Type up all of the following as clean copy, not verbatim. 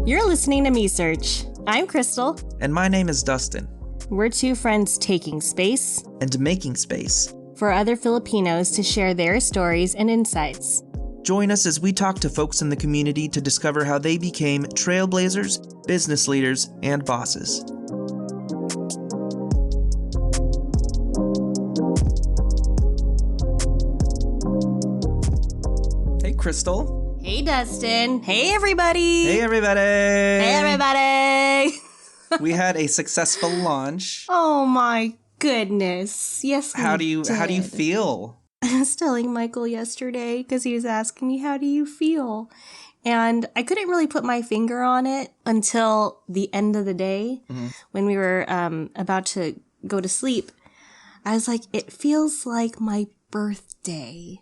You're listening to MeSearch. I'm Crystal. And my name is Dustin. We're two friends taking space and making space for other Filipinos to share their stories and insights. Join us as we talk to folks in the community to discover how they became trailblazers, business leaders, and bosses. Hey, Crystal. Hey, Dustin. Hey, everybody. Hey, everybody. Hey, everybody. We had a successful launch. Oh, my goodness. Yes, How do you feel? I was telling Michael yesterday because he was asking me, how do you feel? And I couldn't really put my finger on it until the end of the day when we were about to go to sleep. I was like, it feels like my birthday.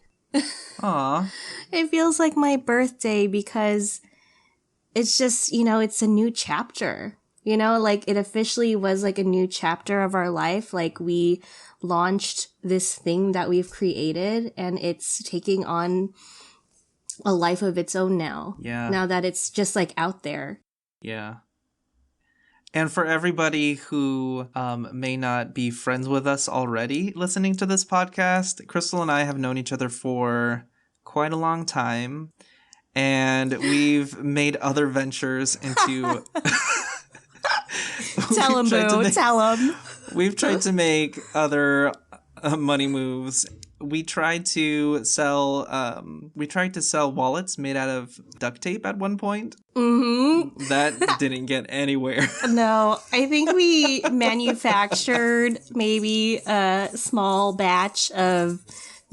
Aw. It feels like my birthday because it's just, it's a new chapter. Like it officially was like a new chapter of our life. Like we launched this thing that we've created and it's taking on a life of its own now. Yeah. Now that it's just like out there. Yeah. And for everybody who may not be friends with us already listening to this podcast, Crystal and I have known each other for quite a long time. And we've made other ventures into... Tell him, boo. Tell him. We've tried to make other money moves. We tried to sell wallets made out of duct tape at one point. Mm-hmm. That didn't get anywhere. No, I think we manufactured maybe a small batch of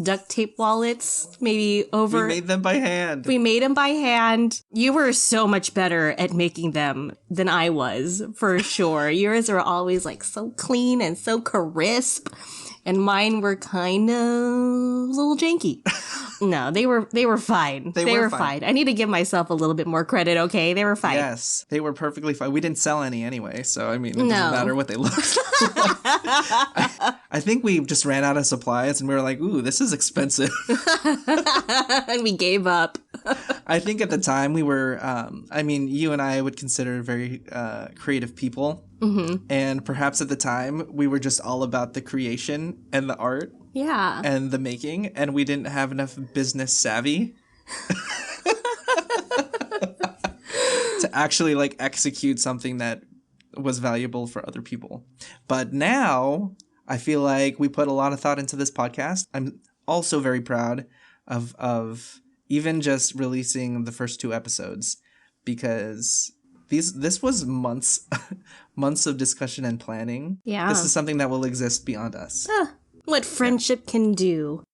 duct tape wallets, maybe over... We made them by hand. You were so much better at making them than I was, for sure. Yours are always like so clean and so crisp. And mine were kind of a little janky. No, they were fine. They were fine. I need to give myself a little bit more credit, okay? They were fine. Yes, they were perfectly fine. We didn't sell any anyway, so it doesn't matter what they look like. I think we just ran out of supplies and we were like, ooh, this is expensive. And we gave up. I think at the time we were, you and I would consider very creative people. Mm-hmm. And perhaps at the time we were just all about the creation and the art. Yeah. And the making, and we didn't have enough business savvy to actually like execute something that was valuable for other people. But now I feel like we put a lot of thought into this podcast. I'm also very proud of even just releasing the first 2 episodes because this was months of discussion and planning. Yeah. This is something that will exist beyond us. What friendship can do.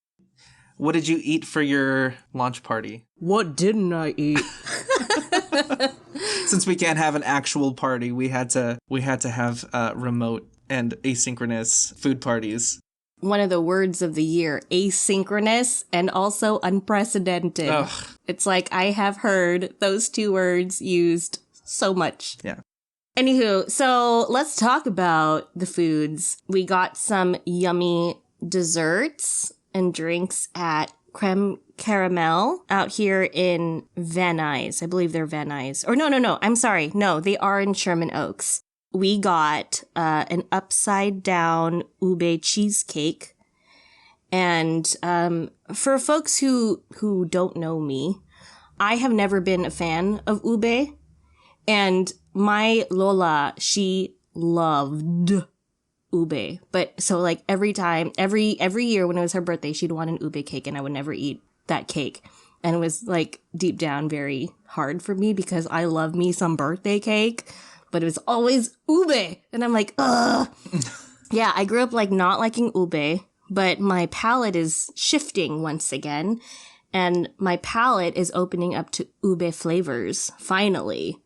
What did you eat for your launch party? What didn't I eat? Since we can't have an actual party, we had to have remote and asynchronous food parties. One of the words of the year, asynchronous and also unprecedented. Ugh. It's like I have heard those 2 words used so much. Yeah. Anywho, so let's talk about the foods. We got some yummy desserts and drinks at Creme Caramel out here in Van Nuys. I believe they're Van Nuys. Or no. I'm sorry. No, they are in Sherman Oaks. We got an upside down ube cheesecake. And for folks who don't know me, I have never been a fan of ube. And my Lola, she loved ube. But so like every year when it was her birthday, she'd want an ube cake and I would never eat that cake. And it was like deep down very hard for me because I love me some birthday cake, but it was always ube. And I'm like, ugh. Yeah, I grew up like not liking ube, but my palate is shifting once again. And my palate is opening up to ube flavors, finally.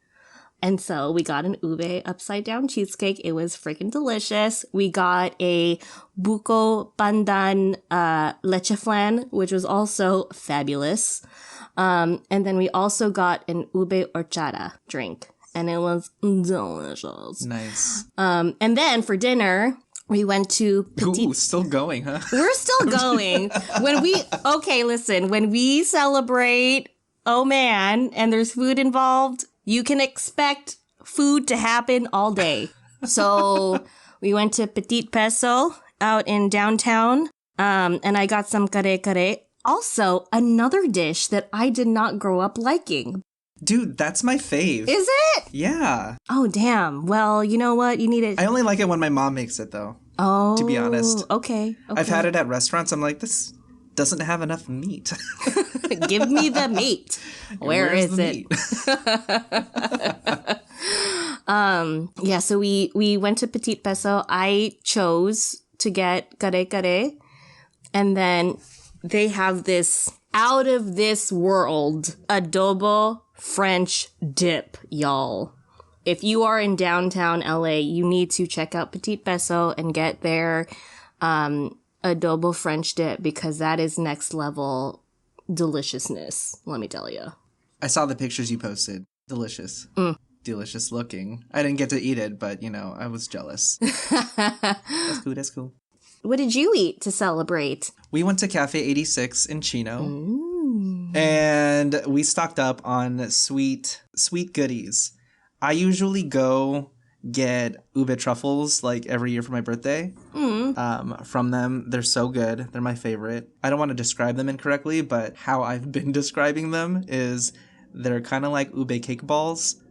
And so we got an ube upside down cheesecake. It was freaking delicious. We got a buko pandan leche flan, which was also fabulous. And then we also got an ube horchata drink. And it was delicious. Nice. And then for dinner, We went to Ooh, still going, huh? We're still going. When we celebrate, oh man, and there's food involved, you can expect food to happen all day. So we went to Petit Peso out in downtown, and I got some kare kare. Also, another dish that I did not grow up liking. Dude, that's my fave. Is it? Yeah. Oh, damn. Well, you know what? You need it. I only like it when my mom makes it, though. Oh. To be honest. Okay. I've had it at restaurants. I'm like, this doesn't have enough meat. Give me the meat. Where's it? Yeah, so we went to Petit Peso. I chose to get kare kare. And then they have this out of this world adobo French dip, y'all. If you are in downtown LA, you need to check out Petit Peso and get their adobo French dip because that is next level deliciousness, let me tell you. I saw the pictures you posted. Delicious. Delicious looking. I didn't get to eat it, but, I was jealous. That's cool. What did you eat to celebrate? We went to Cafe 86 in Chino. And we stocked up on sweet goodies. I usually go get ube truffles like every year for my birthday. From them. They're so good. They're my favorite. I don't want to describe them incorrectly, but how I've been describing them is they're kind of like ube cake balls,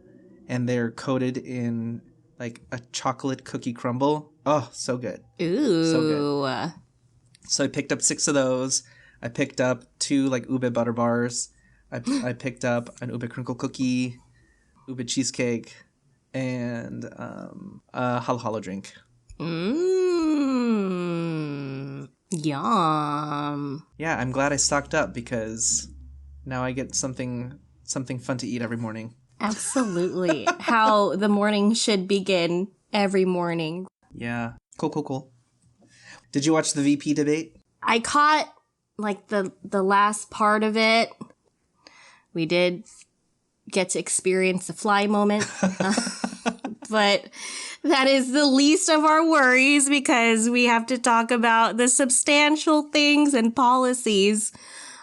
and they're coated in like a chocolate cookie crumble. Oh, so good. Ooh. So good. So I picked up 6 of those. I picked up 2 like ube butter bars. I picked up an ube crinkle cookie, ube cheesecake, and a halo drink. Yum. Yeah, I'm glad I stocked up because now I get something fun to eat every morning. Absolutely. How the morning should begin every morning. Yeah. Cool. Did you watch the VP debate? I caught like the last part of it. We did get to experience the fly moment. But that is the least of our worries because we have to talk about the substantial things and policies.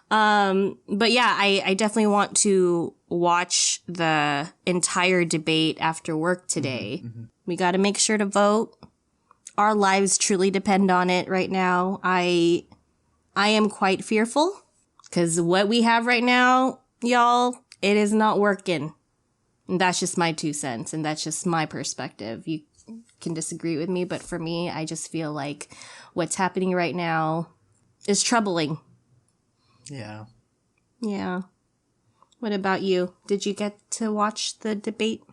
But yeah, I definitely want to watch the entire debate after work today. We got to make sure to vote. Our lives truly depend on it right now. I am quite fearful because what we have right now, y'all, it is not working. And that's just my 2 cents, and that's just my perspective. You can disagree with me, but for me, I just feel like what's happening right now is troubling. Yeah. Yeah. What about you? Did you get to watch the debate?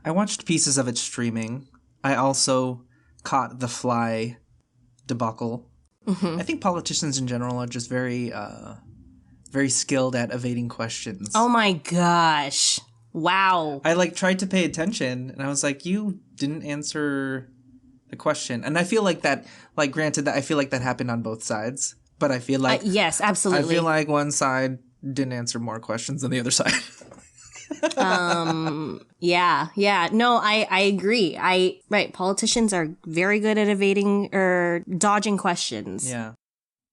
I watched pieces of it streaming. I also caught the fly debacle. I think politicians in general are just very skilled at evading questions. Oh my gosh. Wow. I tried to pay attention and I was like, you didn't answer the question. And I feel like that, granted that I feel like that happened on both sides, but I feel like yes, absolutely. I feel like one side didn't answer more questions than the other side. Yeah. No, I agree. Right. Politicians are very good at evading or dodging questions. Yeah.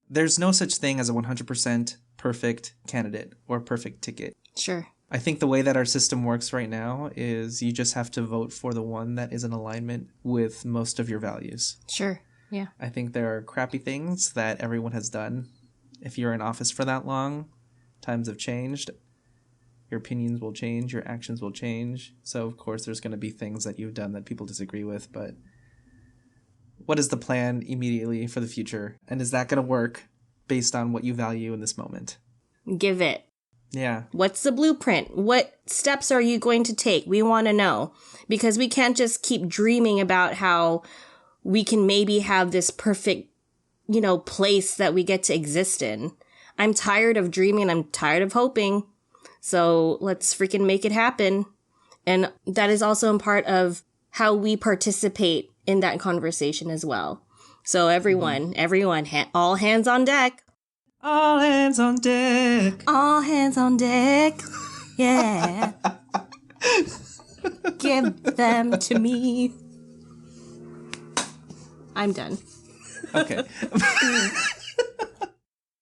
There's no such thing as a 100% perfect candidate or perfect ticket. Sure. I think the way that our system works right now is you just have to vote for the one that is in alignment with most of your values. Sure. Yeah. I think there are crappy things that everyone has done. If you're in office for that long, times have changed. Your opinions will change. Your actions will change. So, of course, there's going to be things that you've done that people disagree with. But what is the plan immediately for the future? And is that going to work based on what you value in this moment? Give it. Yeah. What's the blueprint? What steps are you going to take? We want to know. Because we can't just keep dreaming about how we can maybe have this perfect, place that we get to exist in. I'm tired of dreaming. I'm tired of hoping. So let's freaking make it happen. And that is also in part of how we participate in that conversation as well. So everyone, all hands on deck. All hands on deck. All hands on deck. Yeah. Give them to me. I'm done. Okay.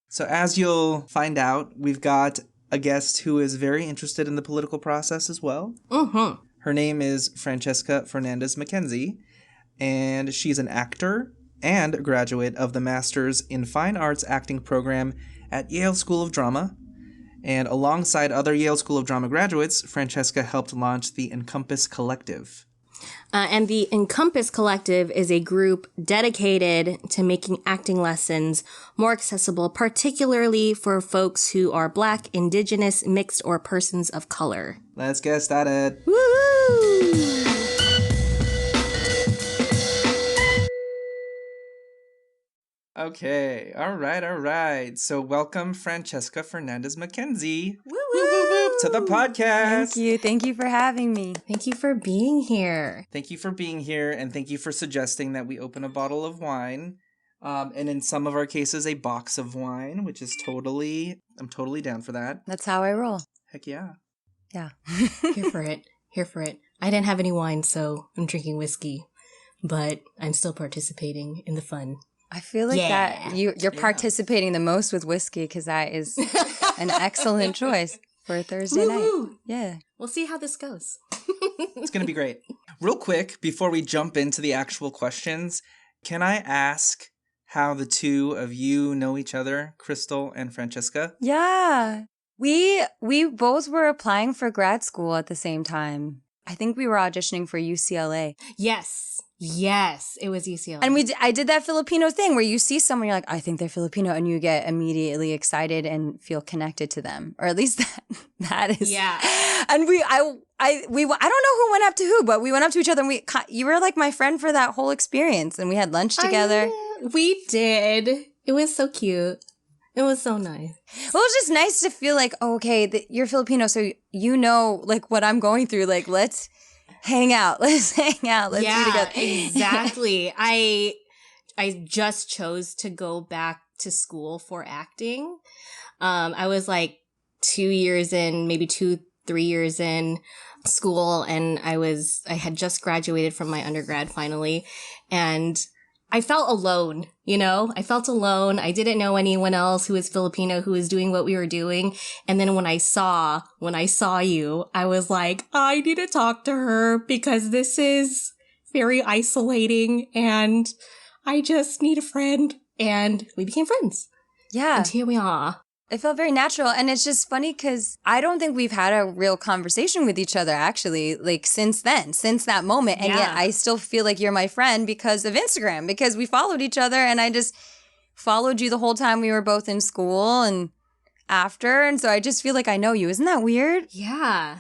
So as you'll find out, we've got a guest who is very interested in the political process as well. Mm-hmm. Her name is Francesca Fernandez McKenzie, and she's an actor and a graduate of the Master's in Fine Arts Acting program at Yale School of Drama. And alongside other Yale School of Drama graduates, Francesca helped launch the Encompass Collective. And the Encompass Collective is a group dedicated to making acting lessons more accessible, particularly for folks who are Black, Indigenous, mixed, or persons of color. Let's get started. Woo! Okay, all right. So welcome Francesca Fernandez McKenzie. Woo, woo, woo, to the podcast. Thank you for having me. Thank you for being here. Thank you for being here, and thank you for suggesting that we open a bottle of wine, and in some of our cases, a box of wine, which is I'm totally down for that. That's how I roll. Heck yeah. Yeah. Here for it. I didn't have any wine, so I'm drinking whiskey, but I'm still participating in the fun. I feel like that you're participating the most with whiskey because that is an excellent choice for a Thursday night. Yeah. We'll see how this goes. It's going to be great. Real quick, before we jump into the actual questions, can I ask how the two of you know each other, Crystal and Francesca? Yeah. We both were applying for grad school at the same time. I think we were auditioning for UCLA. Yes, it was UCLA. And I did that Filipino thing where you see someone, you're like, I think they're Filipino, and you get immediately excited and feel connected to them, or at least that is. Yeah. And I don't know who went up to who, but we went up to each other, and you were like my friend for that whole experience, and we had lunch together. We did. It was so cute. It was so nice. Well, it was just nice to feel like, oh, okay, you're Filipino, so you know, like what I'm going through. Like, let's hang out. Let's be together. Exactly. I just chose to go back to school for acting. I was like 2 years in, maybe 3 years in school, and I had just graduated from my undergrad finally, and I felt alone, I felt alone. I didn't know anyone else who was Filipino who was doing what we were doing. And then when I saw you, I was like, I need to talk to her because this is very isolating and I just need a friend. And we became friends. Yeah. And here we are. It felt very natural. And it's just funny because I don't think we've had a real conversation with each other, actually, like since that moment. And yet I still feel like you're my friend because of Instagram, because we followed each other and I just followed you the whole time we were both in school and after. And so I just feel like I know you. Isn't that weird? Yeah.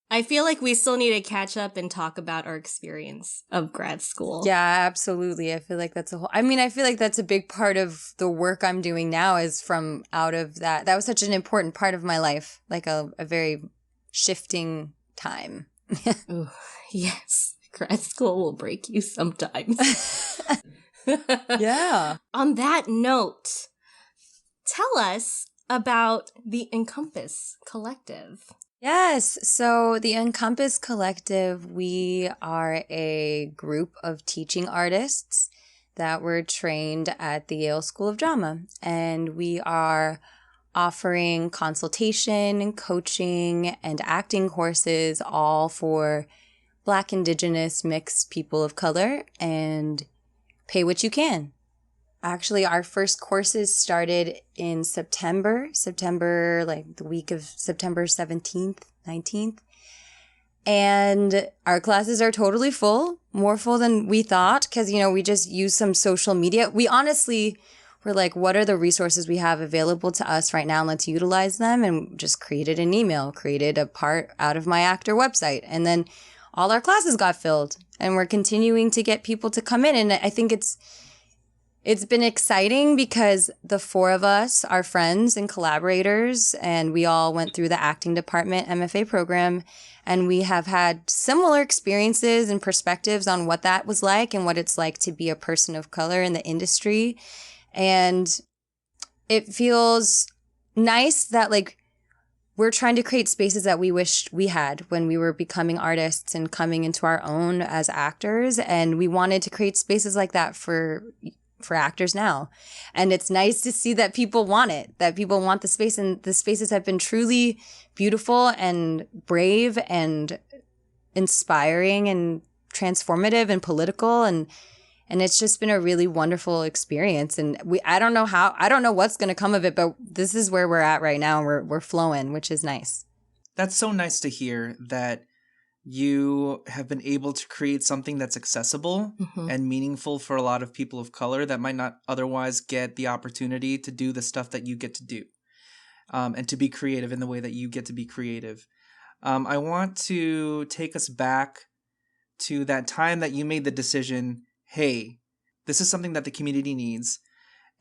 I feel like we still need to catch up and talk about our experience of grad school. Yeah, absolutely. I feel like that's I feel like that's a big part of the work I'm doing now is from out of that. That was such an important part of my life, like a very shifting time. Ooh, yes. Grad school will break you sometimes. Yeah. On that note, tell us about the Encompass Collective. Yes. So the Encompass Collective, we are a group of teaching artists that were trained at the Yale School of Drama. And we are offering consultation, coaching, and acting courses all for Black, Indigenous, mixed people of color, and pay what you can. Actually, our first courses started in September, like the week of September 17th, 19th. And our classes are totally full, more full than we thought, because, we just use some social media. We honestly were like, what are the resources we have available to us right now? And let's utilize them. And just created an email, created a part out of my actor website. And then all our classes got filled. And we're continuing to get people to come in. And I think it's been exciting because the four of us are friends and collaborators, and we all went through the acting department MFA program, and we have had similar experiences and perspectives on what that was like and what it's like to be a person of color in the industry. And it feels nice that we're trying to create spaces that we wished we had when we were becoming artists and coming into our own as actors. And we wanted to create spaces like that for actors now. And it's nice to see that people want it, that people want the space. And the spaces have been truly beautiful and brave and inspiring and transformative and political. And it's just been a really wonderful experience. And I don't know what's going to come of it, but this is where we're at right now. And we're flowing, which is nice. That's so nice to hear that you have been able to create something that's accessible and meaningful for a lot of people of color that might not otherwise get the opportunity to do the stuff that you get to do, and to be creative in the way that you get to be creative. I want to take us back to that time that you made the decision, hey, this is something that the community needs,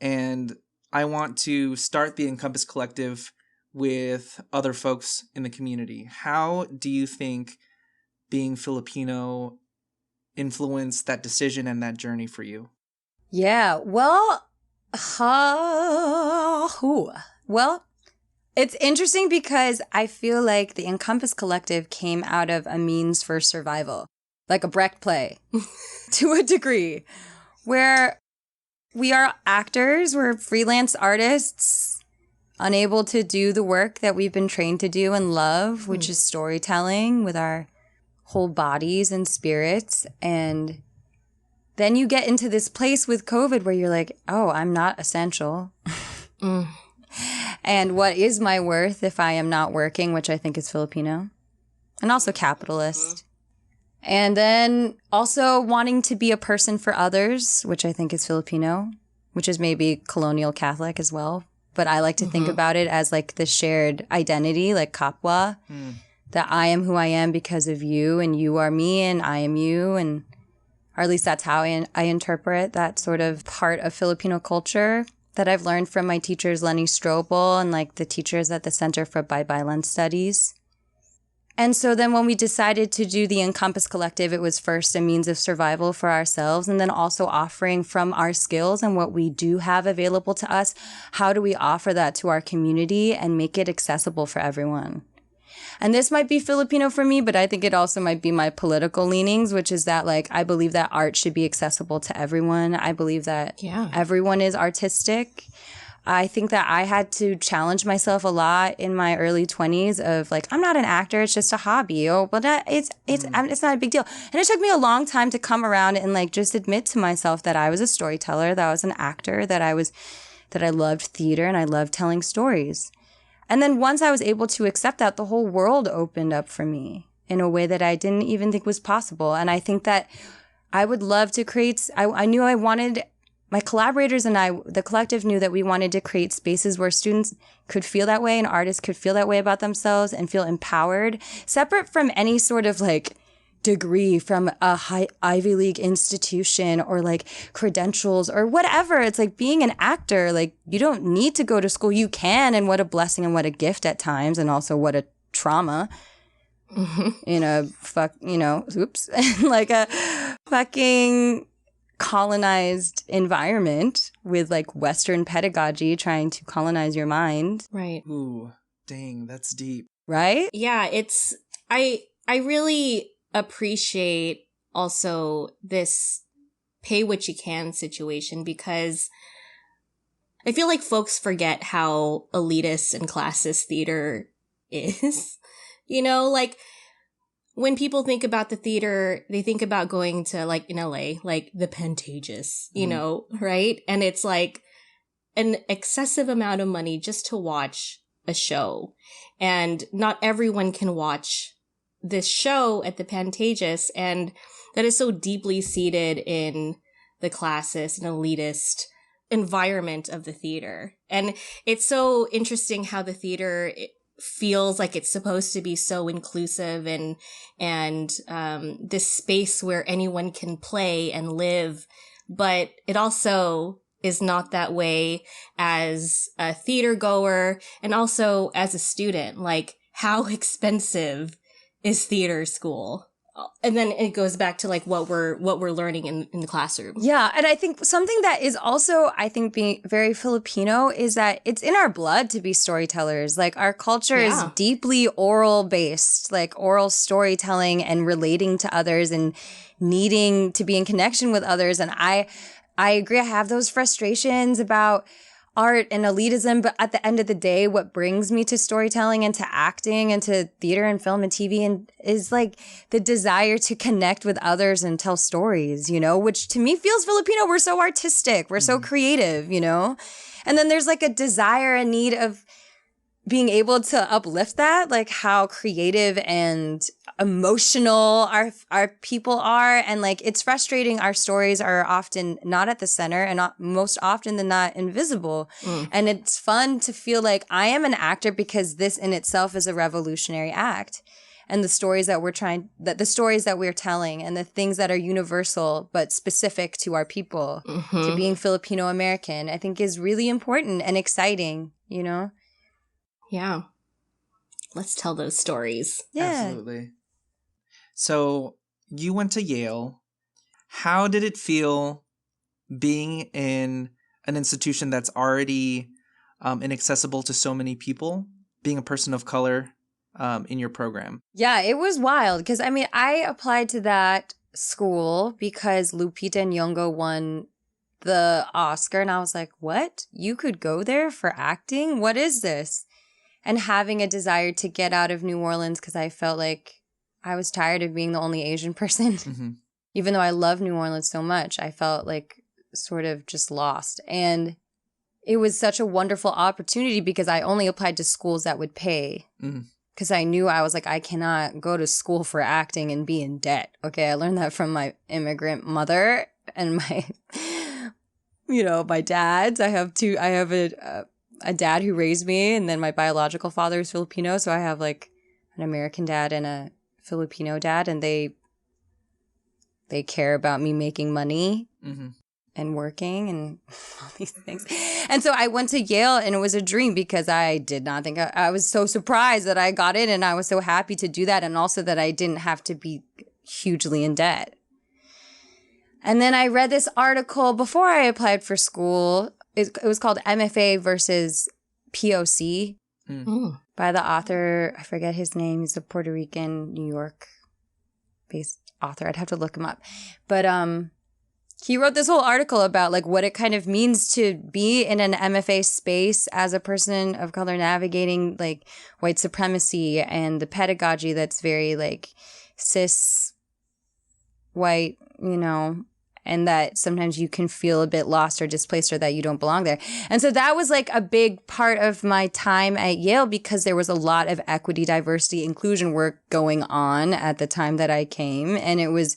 and I want to start the Encompass Collective with other folks in the community. How do you think being Filipino influenced that decision and that journey for you? Yeah, well, it's interesting because I feel like the Encompass Collective came out of a means for survival, like a Brecht play to a degree, where we are actors, we're freelance artists, unable to do the work that we've been trained to do and love, which is storytelling with our whole bodies and spirits. And then you get into this place with COVID where you're like, oh, I'm not essential. And what is my worth if I am not working, which I think is Filipino and also capitalist. And then also wanting to be a person for others, which I think is Filipino, which is maybe colonial Catholic as well. But I like to think about it as like the shared identity, like kapwa. That I am who I am because of you, and you are me, and I am you, and or at least that's how I interpret that sort of part of Filipino culture that I've learned from my teachers, Lenny Strobel, and like the teachers at the Center for Bivalent Studies. And so then when we decided to do the Encompass Collective, it was first a means of survival for ourselves, and then also offering from our skills and what we do have available to us, how do we offer that to our community and make it accessible for everyone? And this might be Filipino for me, but I think it also might be my political leanings, which is that like I believe that art should be accessible to everyone. I believe that everyone is artistic. I think that I had to challenge myself a lot in my early 20s of like, I'm not an actor, it's just a hobby. Oh, but it's not a big deal. And it took me a long time to come around and like just admit to myself that I was a storyteller, that I was an actor, that I loved theater and I loved telling stories. And then once I was able to accept that, the whole world opened up for me in a way that I didn't even think was possible. And I think that I would love to create, I knew I wanted, my collaborators and I, the collective knew that we wanted to create spaces where students could feel that way and artists could feel that way about themselves and feel empowered, separate from any sort of like degree from a high Ivy League institution or like credentials or whatever. It's like being an actor, like you don't need to go to school. You can, and what a blessing and what a gift at times, and also what a trauma in a like a fucking colonized environment with like Western pedagogy trying to colonize your mind. Right. Ooh, dang, that's deep. Right? Yeah, I really appreciate also this pay what you can situation, because I feel like folks forget how elitist and classist theater is. You know, like when people think about the theater, they think about going to like in LA, like the Pantages, you know, right? And it's like an excessive amount of money just to watch a show. And not everyone can watch this show at the Pantages, and that is so deeply seated in the classist and elitist environment of the theater. And it's so interesting how the theater feels like it's supposed to be so inclusive and this space where anyone can play and live, but it also is not that way as a theater goer and also as a student. Like, how expensive is theater school? and then it goes back to like what we're learning in the classroom. Yeah. And I think something that is also, I think, being very Filipino is that it's in our blood to be storytellers. Like our culture is deeply oral based, like oral storytelling and relating to others and needing to be in connection with others. And I agree. I have those frustrations about art and elitism, but at the end of the day, what brings me to storytelling and to acting and to theater and film and TV and is like the desire to connect with others and tell stories, you know, which to me feels Filipino. We're so artistic. We're so creative, you know, and then there's like a desire and need of being able to uplift that, like how creative and emotional our people are. And like, it's frustrating. Our stories are often not at the center and most often than not invisible. And it's fun to feel like I am an actor because this in itself is a revolutionary act. And the stories that the stories that we're telling and the things that are universal, but specific to our people, to being Filipino American, I think is really important and exciting, you know? Yeah. Let's tell those stories. Yeah. Absolutely. So you went to Yale. How did it feel being in an institution that's already inaccessible to so many people, being a person of color in your program? Yeah, it was wild because, I mean, I applied to that school because Lupita Nyong'o won the Oscar and I was like, what? You could go there for acting? What is this? And having a desire to get out of New Orleans because I felt like I was tired of being the only Asian person. Even though I love New Orleans so much, I felt like sort of just lost. And it was such a wonderful opportunity because I only applied to schools that would pay. Because I knew I was like, I cannot go to school for acting and be in debt. Okay, I learned that from my immigrant mother and my, you know, my dads. I have a dad who raised me, and then my biological father is Filipino, so I have like an American dad and a Filipino dad, and they care about me making money and working and all these things. And so I went to Yale, and it was a dream because I did not think I was so surprised that I got in, and I was so happy to do that, and also that I didn't have to be hugely in debt. And then I read this article before I applied for school. It was called MFA versus POC by the author. I forget his name. He's a Puerto Rican, New York-based author. I'd have to look him up. But he wrote this whole article about like what it kind of means to be in an MFA space as a person of color navigating like white supremacy and the pedagogy that's very like cis white, you know, and that sometimes you can feel a bit lost or displaced or that you don't belong there. And so that was like a big part of my time at Yale because there was a lot of equity, diversity, inclusion work going on at the time that I came. And it was,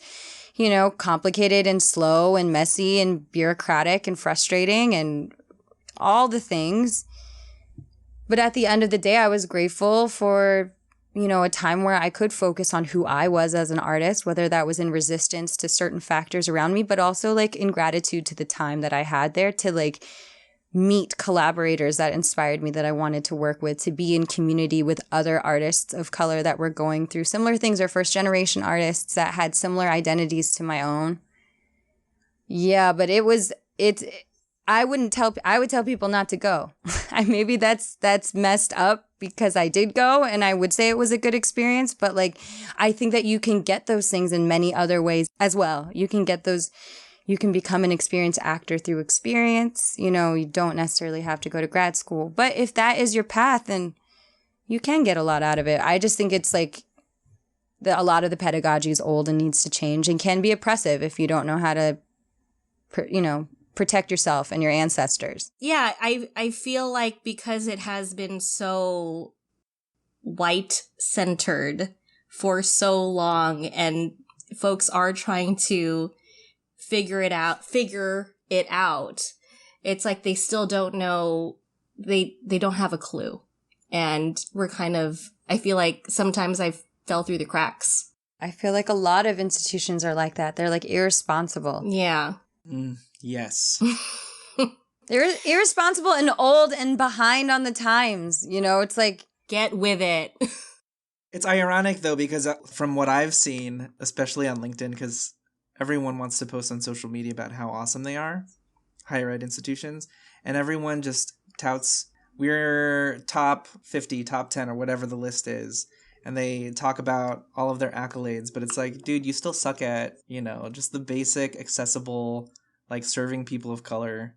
you know, complicated and slow and messy and bureaucratic and frustrating and all the things. But at the end of the day, I was grateful for, you know, a time where I could focus on who I was as an artist, whether that was in resistance to certain factors around me, but also like in gratitude to the time that I had there to like meet collaborators that inspired me that I wanted to work with, to be in community with other artists of color that were going through similar things or first generation artists that had similar identities to my own. Yeah, but I would tell people not to go. Maybe that's messed up because I did go and I would say it was a good experience, but like I think that you can get those things in many other ways as well. You can get those, you can become an experienced actor through experience. You know, you don't necessarily have to go to grad school, but if that is your path, then you can get a lot out of it. I just think it's like a lot of the pedagogy is old and needs to change and can be oppressive if you don't know how to, you know, protect yourself and your ancestors. Yeah, I feel like because it has been so white-centered for so long and folks are trying to figure it out, it's like they still don't know, they don't have a clue. And we're kind of, I feel like sometimes I fell through the cracks. I feel like a lot of institutions are like that. They're like irresponsible. Yeah. Yes. They're irresponsible and old and behind on the times. You know, it's like, get with it. It's ironic, though, because from what I've seen, especially on LinkedIn, because everyone wants to post on social media about how awesome they are, higher ed institutions, and everyone just touts, we're top 50, top 10, or whatever the list is, and they talk about all of their accolades, but it's like, dude, you still suck at, just the basic, accessible, like, serving people of color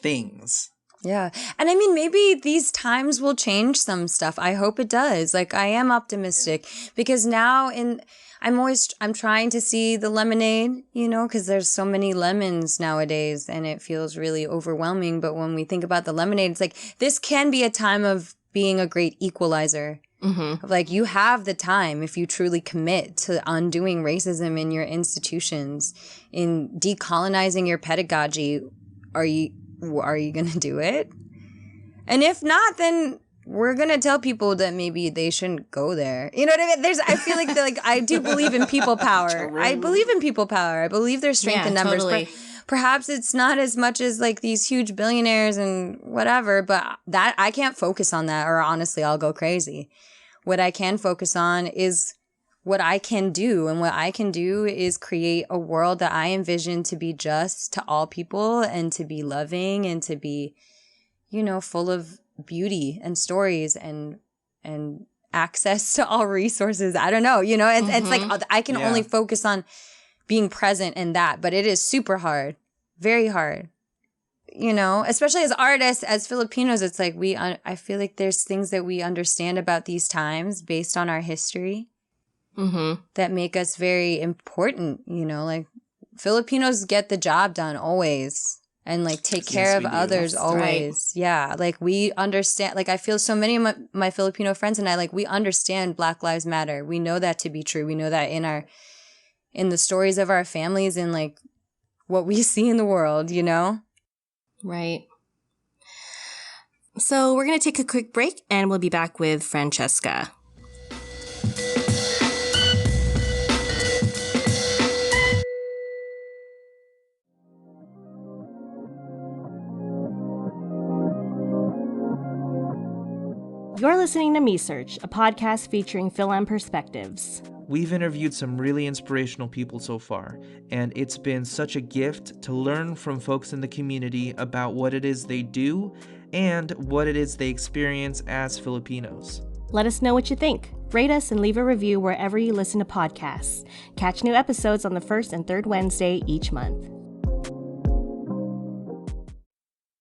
things. Yeah. And I mean, maybe these times will change some stuff. I hope it does. Like, I am optimistic because now I'm trying to see the lemonade, because there's so many lemons nowadays and it feels really overwhelming. But when we think about the lemonade, it's like, this can be a time of being a great equalizer. Mm-hmm. Like, you have the time if you truly commit to undoing racism in your institutions, in decolonizing your pedagogy. Are you going to do it? And if not, then we're going to tell people that maybe they shouldn't go there. You know what I mean? I feel like I do believe in people power. I believe in people power. I believe there's strength in numbers. Totally. But perhaps it's not as much as like these huge billionaires and whatever, but that I can't focus on that, or honestly, I'll go crazy. What I can focus on is what I can do. And what I can do is create a world that I envision to be just to all people and to be loving and to be, full of beauty and stories and access to all resources. I don't know, it's like I can only focus on being present in that, but it is super hard, very hard, especially as artists, as Filipinos. It's like I feel like there's things that we understand about these times based on our history. Mm-hmm. That make us very important, like Filipinos get the job done always and like take care of others always. Right. Yeah. Like we understand, like I feel so many of my Filipino friends and I, like, we understand Black Lives Matter. We know that to be true. We know that in the stories of our families and like what we see in the world, Right. So we're going to take a quick break and we'll be back with Francesca. You're listening to MeSearch, a podcast featuring Phil-Am perspectives. We've interviewed some really inspirational people so far, and it's been such a gift to learn from folks in the community about what it is they do and what it is they experience as Filipinos. Let us know what you think. Rate us and leave a review wherever you listen to podcasts. Catch new episodes on the first and third Wednesday each month.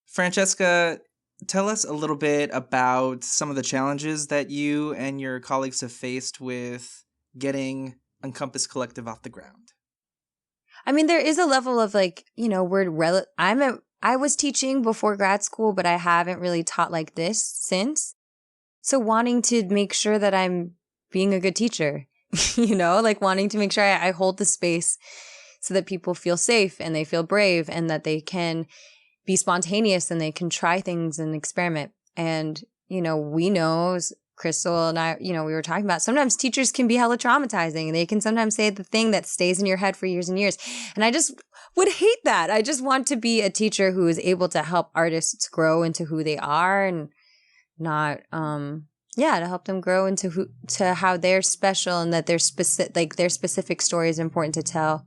Francesca, tell us a little bit about some of the challenges that you and your colleagues have faced with getting Encompass Collective off the ground. I mean, there is a level of like, I was teaching before grad school, but I haven't really taught like this since. So wanting to make sure that I'm being a good teacher, like wanting to make sure I hold the space so that people feel safe and they feel brave and that they can be spontaneous and they can try things and experiment. And, we know, Crystal and I, we were talking about, sometimes teachers can be hella traumatizing. They can sometimes say the thing that stays in your head for years and years. And I just would hate that. I just want to be a teacher who is able to help artists grow into who they are and not, to help them grow into how they're special and that their specific story is important to tell.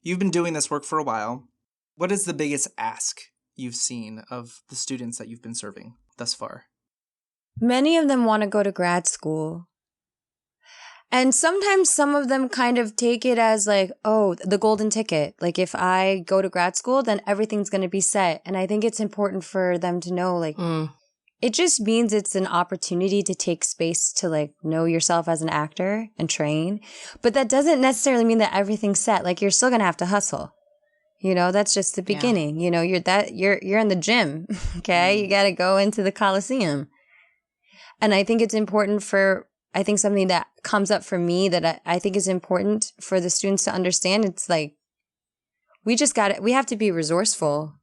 You've been doing this work for a while. What is the biggest ask you've seen of the students that you've been serving thus far? Many of them want to go to grad school. And sometimes some of them kind of take it as like, oh, the golden ticket. Like if I go to grad school, then everything's going to be set. And I think it's important for them to know, like, it just means it's an opportunity to take space to like know yourself as an actor and train. But that doesn't necessarily mean that everything's set. Like you're still going to have to hustle. That's just the beginning. Yeah. You're in the gym. Okay. You got to go into the Coliseum. And I think it's important something that comes up for me that I think is important for the students to understand. It's like, we have to be resourceful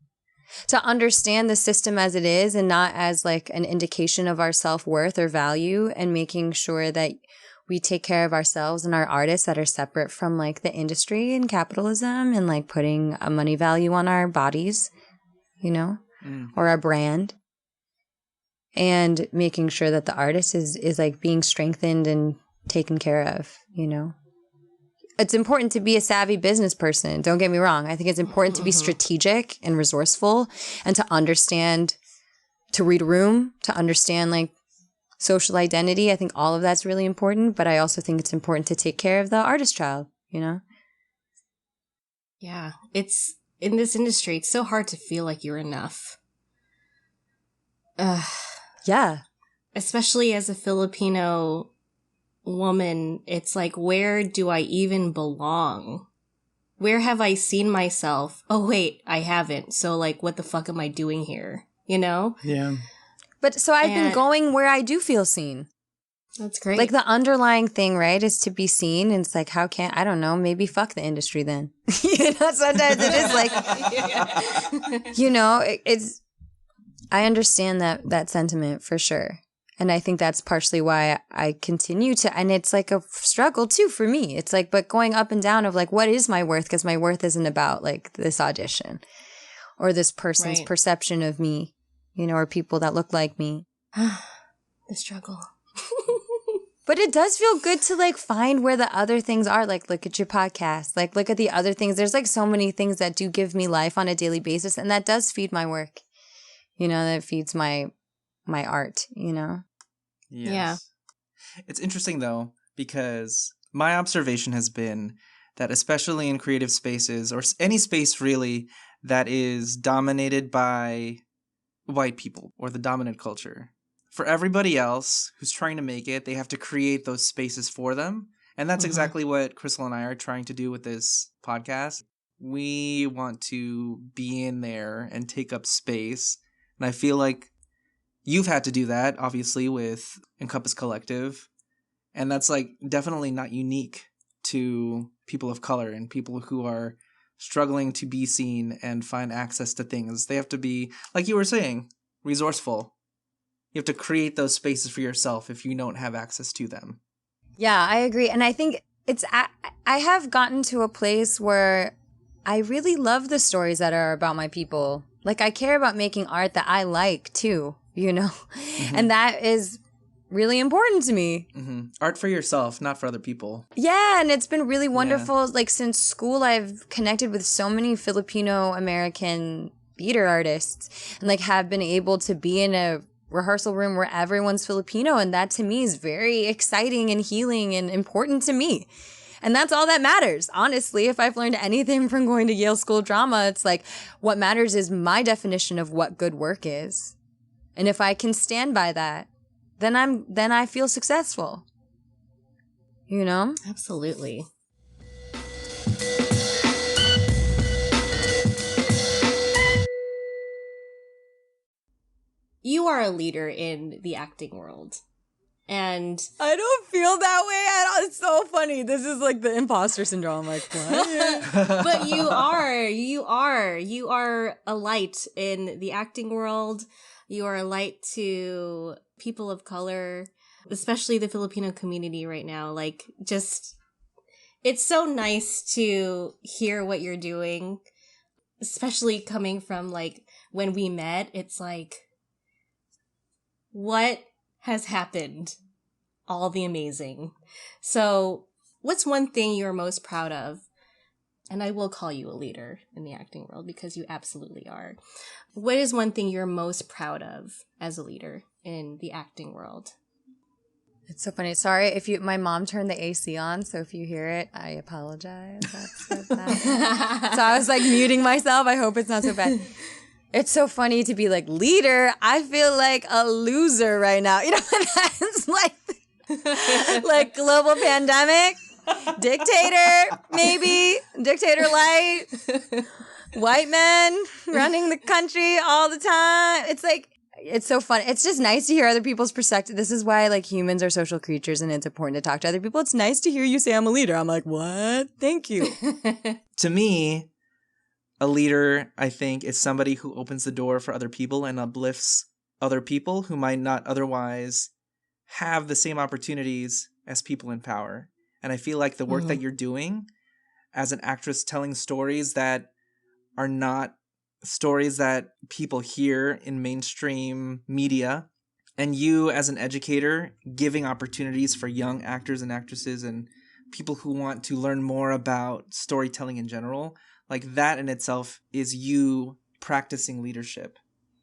to understand the system as it is and not as like an indication of our self-worth or value, and making sure that we take care of ourselves and our artists that are separate from like the industry and capitalism and like putting a money value on our bodies, or our brand. and making sure that the artist is like being strengthened and taken care of, you know? It's important to be a savvy business person. Don't get me wrong. I think it's important to be strategic and resourceful and to understand, to read a room, to understand like social identity. I think all of that's really important, but I also think it's important to take care of the artist child, you know? Yeah, it's in this industry, it's so hard to feel like you're enough. Yeah. Especially as a Filipino woman, it's like, where do I even belong? Where have I seen myself? Oh, wait, I haven't. So, like, what the fuck am I doing here? You know? Yeah. But so I've been going where I do feel seen. That's great. Like the underlying thing, right, is to be seen. And it's like, how can I don't know, maybe fuck the industry then. You know, sometimes it is like, you know, it's, I understand that sentiment for sure. And I think that's partially why I continue to, and it's like a struggle too for me. It's like, but going up and down of like, what is my worth? Because my worth isn't about like this audition or this person's perception of me, you know, or people that look like me. The struggle. But it does feel good to like find where the other things are. Like, look at your podcast, like look at the other things. There's like so many things that do give me life on a daily basis. And that does feed my work, you know, that feeds my art, you know? Yes. Yeah. It's interesting though, because my observation has been that especially in creative spaces or any space really that is dominated by white people or the dominant culture, for everybody else who's trying to make it, they have to create those spaces for them. And that's exactly what Crystal and I are trying to do with this podcast. We want to be in there and take up space. And I feel like you've had to do that, obviously, with Encompass Collective. And that's like definitely not unique to people of color and people who are struggling to be seen and find access to things. They have to be, like you were saying, resourceful. You have to create those spaces for yourself if you don't have access to them. Yeah, I agree. And I think I have gotten to a place where I really love the stories that are about my people. Like, I care about making art that I like, too, you know? And that is really important to me. Art for yourself, not for other people. Yeah, and it's been really wonderful. Yeah. Like, since school, I've connected with so many Filipino-American theater artists and, like, have been able to be in a rehearsal room where everyone's Filipino, and that to me is very exciting and healing and important to me. And that's all that matters. Honestly, if I've learned anything from going to Yale School of Drama, it's like what matters is my definition of what good work is. And if I can stand by that, then I feel successful. You know? Absolutely. You are a leader in the acting world. And I don't feel that way at all. It's so funny. This is like the imposter syndrome. Like, what? But you are a light in the acting world. You are a light to people of color, especially the Filipino community right now. Like, just, it's so nice to hear what you're doing, especially coming from like when we met. It's like, what has happened? All the amazing. So what's one thing you're most proud of? And I will call you a leader in the acting world because you absolutely are. What is one thing you're most proud of as a leader in the acting world? It's so funny. Sorry if my mom turned the AC on, so if you hear it, I apologize. That's what's happening. So I was like muting myself. I hope it's not so bad. It's so funny to be like, leader, I feel like a loser right now. You know, it's like global pandemic, dictator, maybe, dictator light, white men running the country all the time. It's like, it's so fun. It's just nice to hear other people's perspective. This is why like humans are social creatures and it's important to talk to other people. It's nice to hear you say I'm a leader. I'm like, what? Thank you. To me, a leader, I think, is somebody who opens the door for other people and uplifts other people who might not otherwise have the same opportunities as people in power. And I feel like the work that you're doing as an actress telling stories that are not stories that people hear in mainstream media, and you as an educator giving opportunities for young actors and actresses and people who want to learn more about storytelling in general, like that in itself is you practicing leadership,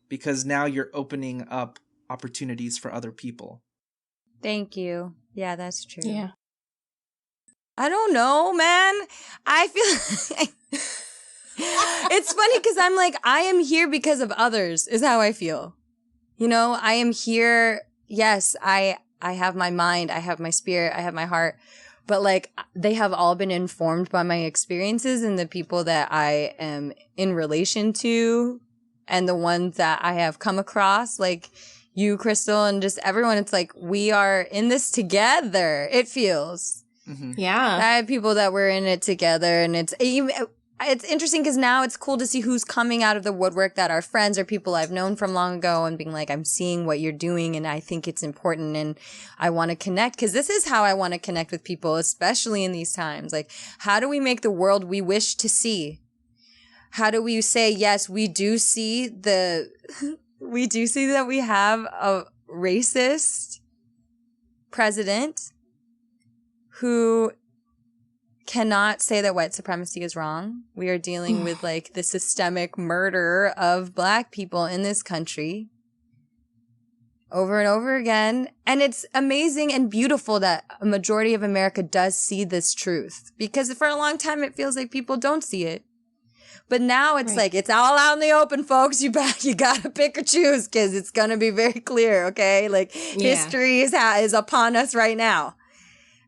because now you're opening up opportunities for other people. Thank you. Yeah, that's true. Yeah. I don't know, man. I feel like it's funny because I'm like, I am here because of others is how I feel. You know, I am here. Yes, I have my mind, I have my spirit, I have my heart, but like they have all been informed by my experiences and the people that I am in relation to and the ones that I have come across, like you, Crystal, and just everyone. It's like we are in this together. It feels. Mm-hmm. Yeah. I have people that we're in it together, and it's interesting because now it's cool to see who's coming out of the woodwork that are friends or people I've known from long ago and being like, I'm seeing what you're doing and I think it's important and I want to connect, because this is how I want to connect with people, especially in these times. Like, how do we make the world we wish to see? How do we say, yes, we do see that we have a racist president who cannot say that white supremacy is wrong. We are dealing with like the systemic murder of Black people in this country over and over again. And it's amazing and beautiful that a majority of America does see this truth, because for a long time it feels like people don't see it. But now it's like, it's all out in the open, folks. You gotta pick or choose, because it's gonna be very clear, okay? Like, history is upon us right now.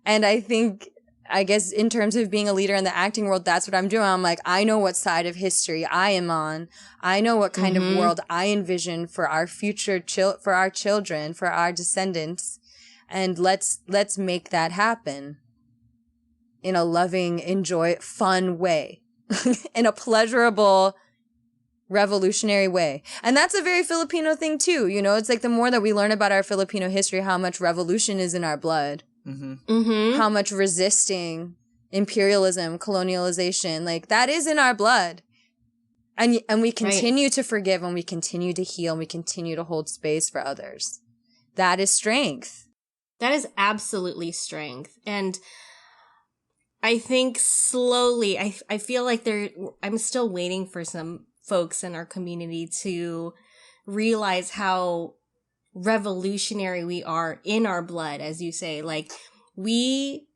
And I guess in terms of being a leader in the acting world, that's what I'm doing. I'm like, I know what side of history I am on. I know what kind of world I envision for our future, for our children, for our descendants. And let's make that happen in a loving, fun way. In a pleasurable, revolutionary way. And that's a very Filipino thing too. You know, it's like the more that we learn about our Filipino history, how much revolution is in our blood. How much resisting imperialism, colonialization, like that is in our blood. And we continue to forgive, and we continue to heal, and we continue to hold space for others. That is strength. That is absolutely strength. And I think slowly, I feel like I'm still waiting for some folks in our community to realize how revolutionary we are in our blood, as you say. Like, we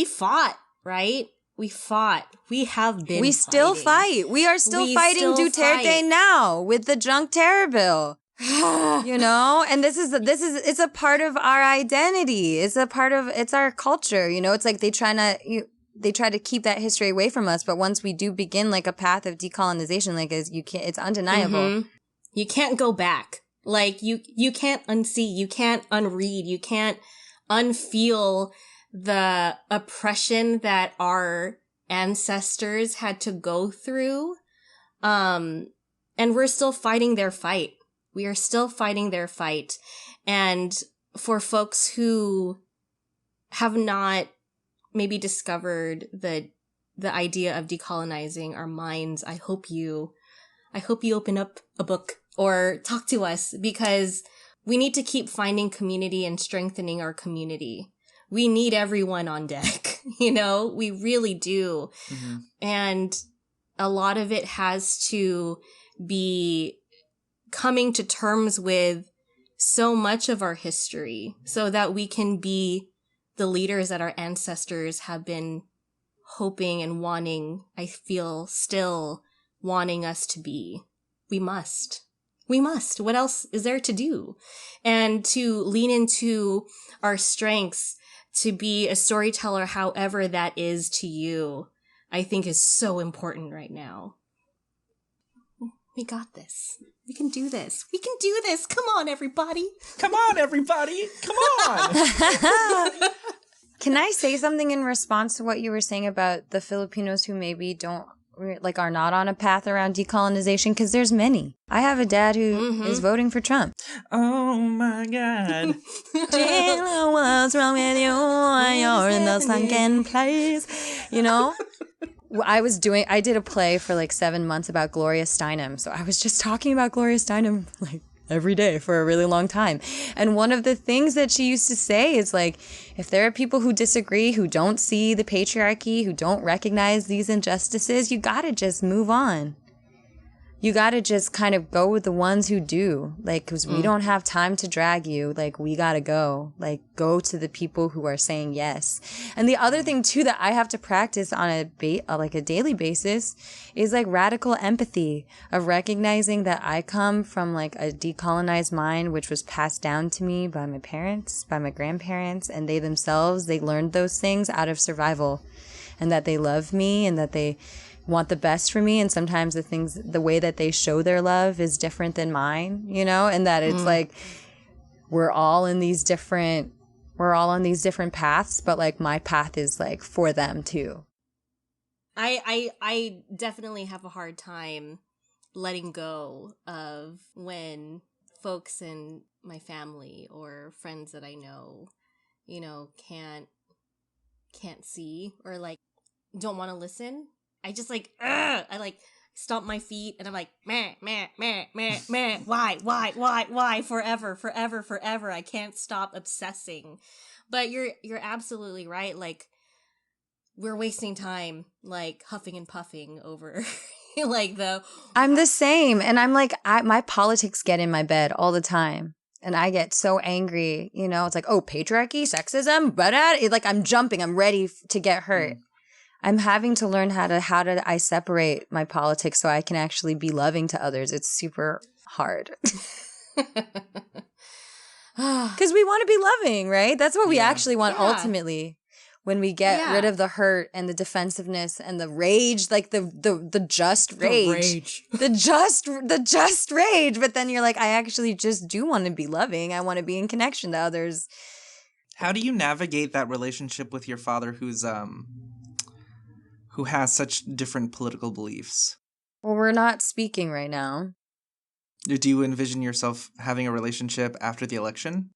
fought, right? We fought. We have been. We still fight. We are still fighting Duterte now with the junk terror bill. You know, and this is it's a part of our identity. It's our culture. You know, it's like they try to keep that history away from us, but once we do begin like a path of decolonization, like it's undeniable. You can't go back. Like you can't unsee, you can't unread, you can't unfeel the oppression that our ancestors had to go through. And we're still fighting their fight. We are still fighting their fight. And for folks who have not maybe discovered the idea of decolonizing our minds, I hope you open up a book or talk to us, because we need to keep finding community and strengthening our community. We need everyone on deck, you know, we really do. And a lot of it has to be coming to terms with so much of our history so that we can be the leaders that our ancestors have been hoping and wanting, I feel still wanting us to be. We must. What else is there to do? And to lean into our strengths, to be a storyteller, however that is to you, I think is so important right now. We got this. We can do this. We can do this. Come on, everybody. Come on, everybody. Come on. Can I say something in response to what you were saying about the Filipinos who maybe are not on a path around decolonization? Because there's many. I have a dad who is voting for Trump. Oh my God. What's wrong with you? You're in the sunken place. You know? I did a play for like 7 months about Gloria Steinem. So I was just talking about Gloria Steinem like every day for a really long time. And one of the things that she used to say is like, if there are people who disagree, who don't see the patriarchy, who don't recognize these injustices, you gotta just move on. You gotta just kind of go with the ones who do, like, because we don't have time to drag you. Like, we gotta go. Like, go to the people who are saying yes. And the other thing too that I have to practice on a daily basis is like radical empathy, of recognizing that I come from like a decolonized mind, which was passed down to me by my parents, by my grandparents, and they themselves, they learned those things out of survival, and that they love me and that they want the best for me, and sometimes the way that they show their love is different than mine, you know, and that it's like we're all on these different paths, but like my path is like for them too. I definitely have a hard time letting go of when folks in my family or friends that I know, you know, can't see or like don't want to listen. I just like, I like stomp my feet and I'm like, meh, why, forever. I can't stop obsessing. But you're absolutely right. Like, we're wasting time, like huffing and puffing over like I'm the same. And I'm like, my politics get in my bed all the time. And I get so angry, you know, it's like, oh, patriarchy, sexism, but like I'm jumping, I'm ready to get hurt. I'm having to learn how do I separate my politics so I can actually be loving to others. It's super hard. Because we want to be loving, right? That's what we actually want ultimately. When we get rid of the hurt and the defensiveness and the rage, like the just rage. The just rage. But then you're like, I actually just do want to be loving. I want to be in connection to others. How do you navigate that relationship with your father who has such different political beliefs? Well, we're not speaking right now. Do you envision yourself having a relationship after the election?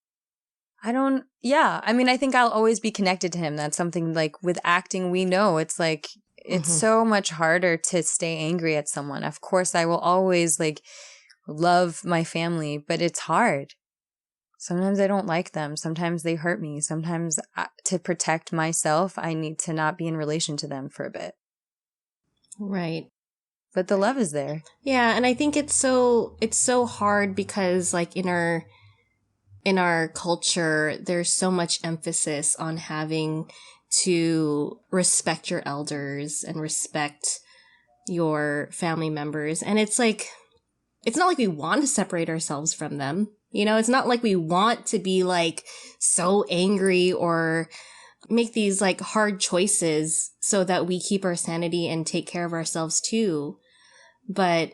I mean, I think I'll always be connected to him. That's something like with acting, we know it's like, it's so much harder to stay angry at someone. Of course, I will always like love my family, but it's hard. Sometimes I don't like them. Sometimes they hurt me. Sometimes to protect myself, I need to not be in relation to them for a bit. Right. But the love is there. Yeah, and I think it's so hard because like in our culture, there's so much emphasis on having to respect your elders and respect your family members. And it's like, it's not like we want to separate ourselves from them. You know, it's not like we want to be like so angry or make these like hard choices so that we keep our sanity and take care of ourselves too. But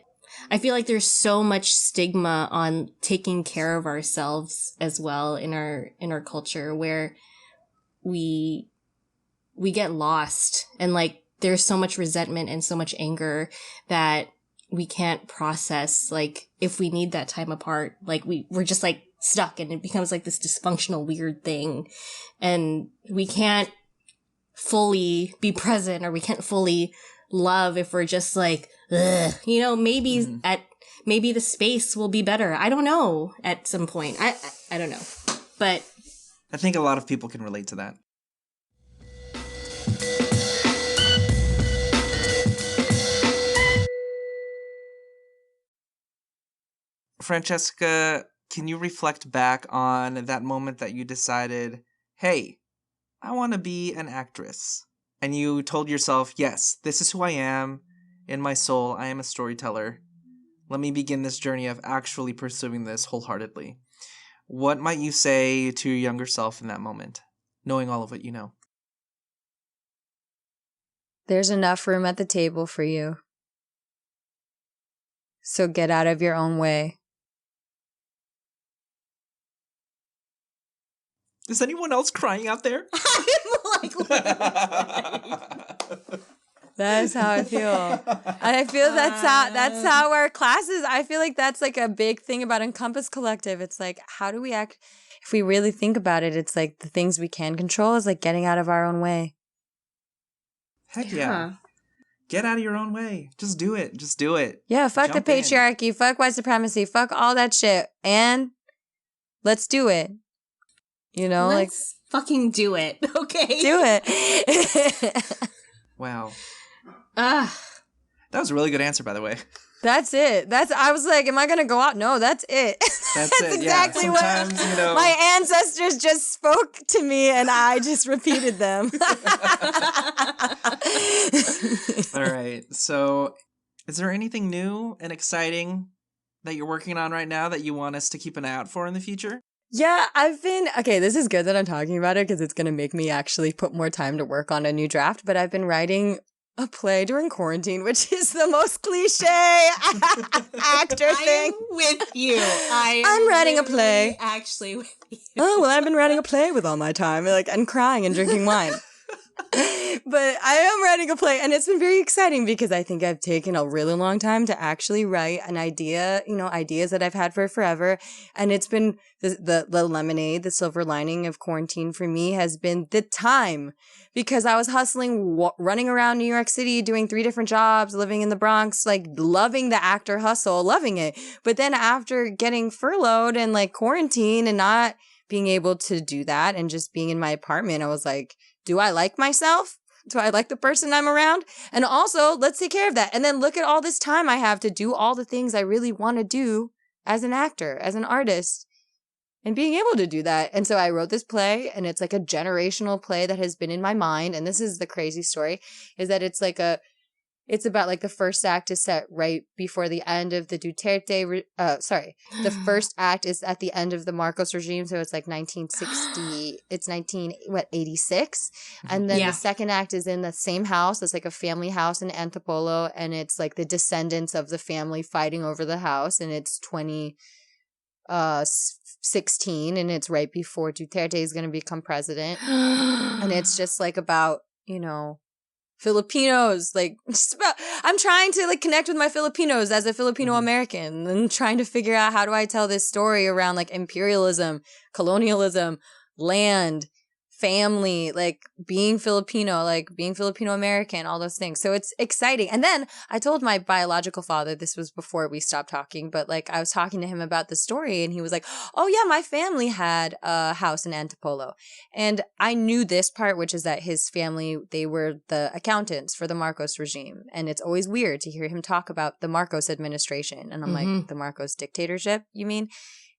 I feel like there's so much stigma on taking care of ourselves as well in our culture, where we get lost and like there's so much resentment and so much anger that we can't process, like, if we need that time apart, like we're just like stuck and it becomes like this dysfunctional weird thing, and we can't fully be present or we can't fully love if we're just like, ugh. You know, maybe maybe the space will be better. I don't know, at some point. I don't know. But I think a lot of people can relate to that. Francesca, can you reflect back on that moment that you decided, hey, I want to be an actress? And you told yourself, yes, this is who I am. In my soul, I am a storyteller. Let me begin this journey of actually pursuing this wholeheartedly. What might you say to your younger self in that moment, knowing all of what you know? There's enough room at the table for you. So get out of your own way. Is anyone else crying out there? That's how I feel. I feel that's how our classes, I feel like that's like a big thing about Encompass Collective. It's like, how do we act? If we really think about it, it's like the things we can control is like getting out of our own way. Heck yeah. Get out of your own way. Just do it. Just do it. Yeah, fuck Jump the in. patriarchy, fuck white supremacy, fuck all that shit. And let's do it. You know, Let's fucking do it, okay? do it. Wow. Ugh. That was a really good answer, by the way. That's it. I was like, am I going to go out? No, that's it. That's it. exactly Yeah. what Sometimes, you know. my ancestors just spoke to me and I just repeated them. All right. So, is there anything new and exciting that you're working on right now that you want us to keep an eye out for in the future? Yeah, okay, this is good that I'm talking about it because it's going to make me actually put more time to work on a new draft, but I've been writing a play during quarantine, which is the most cliche actor thing. I'm with you. I'm writing a play. Actually with you. Oh, well, I've been writing a play with all my time, like, and crying and drinking wine. But I am writing a play, and it's been very exciting because I think I've taken a really long time to actually write an idea, ideas that I've had for forever. And it's been the lemonade, the silver lining of quarantine for me has been the time, because I was hustling, running around New York City, doing 3 different jobs, living in the Bronx, like loving the actor hustle, loving it. But then after getting furloughed and like quarantine and not being able to do that and just being in my apartment, I was like, do I like myself? Do I like the person I'm around? And also, let's take care of that. And then look at all this time I have to do all the things I really want to do as an actor, as an artist, and being able to do that. And so I wrote this play, and it's like a generational play that has been in my mind. And this is the crazy story, is that it's about like the first act is set right before the end of the Duterte, the first act is at the end of the Marcos regime. So it's like 1960, it's 86. And then the second act is in the same house. It's like a family house in Antipolo. And it's like the descendants of the family fighting over the house. And it's 2016. And it's right before Duterte is going to become president. And it's just like about, Filipinos, like, I'm trying to like connect with my Filipinos as a Filipino American and trying to figure out how do I tell this story around like imperialism, colonialism, land, family, like being Filipino American, all those things. So it's exciting. And then I told my biological father, this was before we stopped talking, but like I was talking to him about the story and he was like, oh yeah, my family had a house in Antipolo. And I knew this part, which is that his family, they were the accountants for the Marcos regime. And it's always weird to hear him talk about the Marcos administration. And I'm like, the Marcos dictatorship, you mean?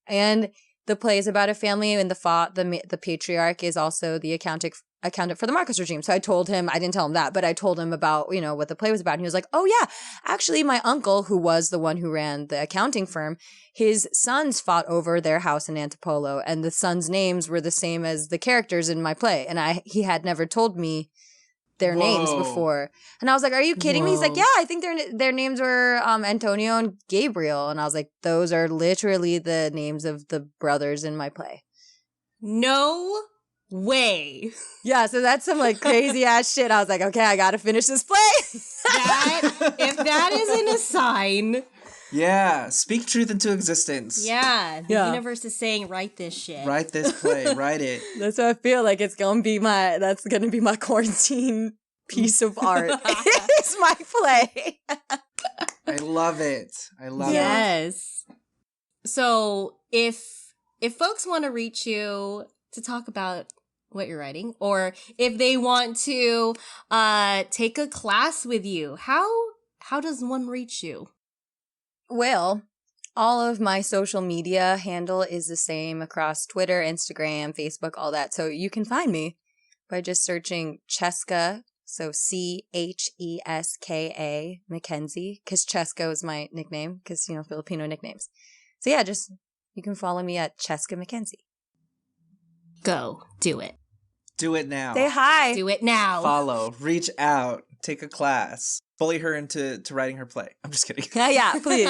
And the play is about a family, and the patriarch is also the accountant for the Marcos regime. So I told him, I didn't tell him that, but I told him about, what the play was about. And he was like, oh yeah, actually my uncle, who was the one who ran the accounting firm, his sons fought over their house in Antipolo, and the sons' names were the same as the characters in my play. And he had never told me their names before. And I was like, are you kidding me? He's like, yeah, I think their names were Antonio and Gabriel. And I was like, those are literally the names of the brothers in my play. No way. Yeah, so that's some like crazy ass shit. I was like, okay, I gotta finish this play. If that isn't a sign. Yeah, speak truth into existence. Yeah, the universe is saying, write this shit. Write this play, write it. That's what I feel like that's gonna be my quarantine piece of art. It's my play. I love it. I love it. Yes. So if folks want to reach you to talk about what you're writing, or if they want to take a class with you, how does one reach you? Well, all of my social media handle is the same across Twitter, Instagram, Facebook, all that. So you can find me by just searching Cheska, so Cheska McKenzie, because Cheska is my nickname, because, Filipino nicknames. So yeah, you can follow me at Cheska McKenzie. Go. Do it. Do it now. Say hi. Do it now. Follow. Reach out. Take a class. Bully her into writing her play. I'm just kidding. Yeah, please.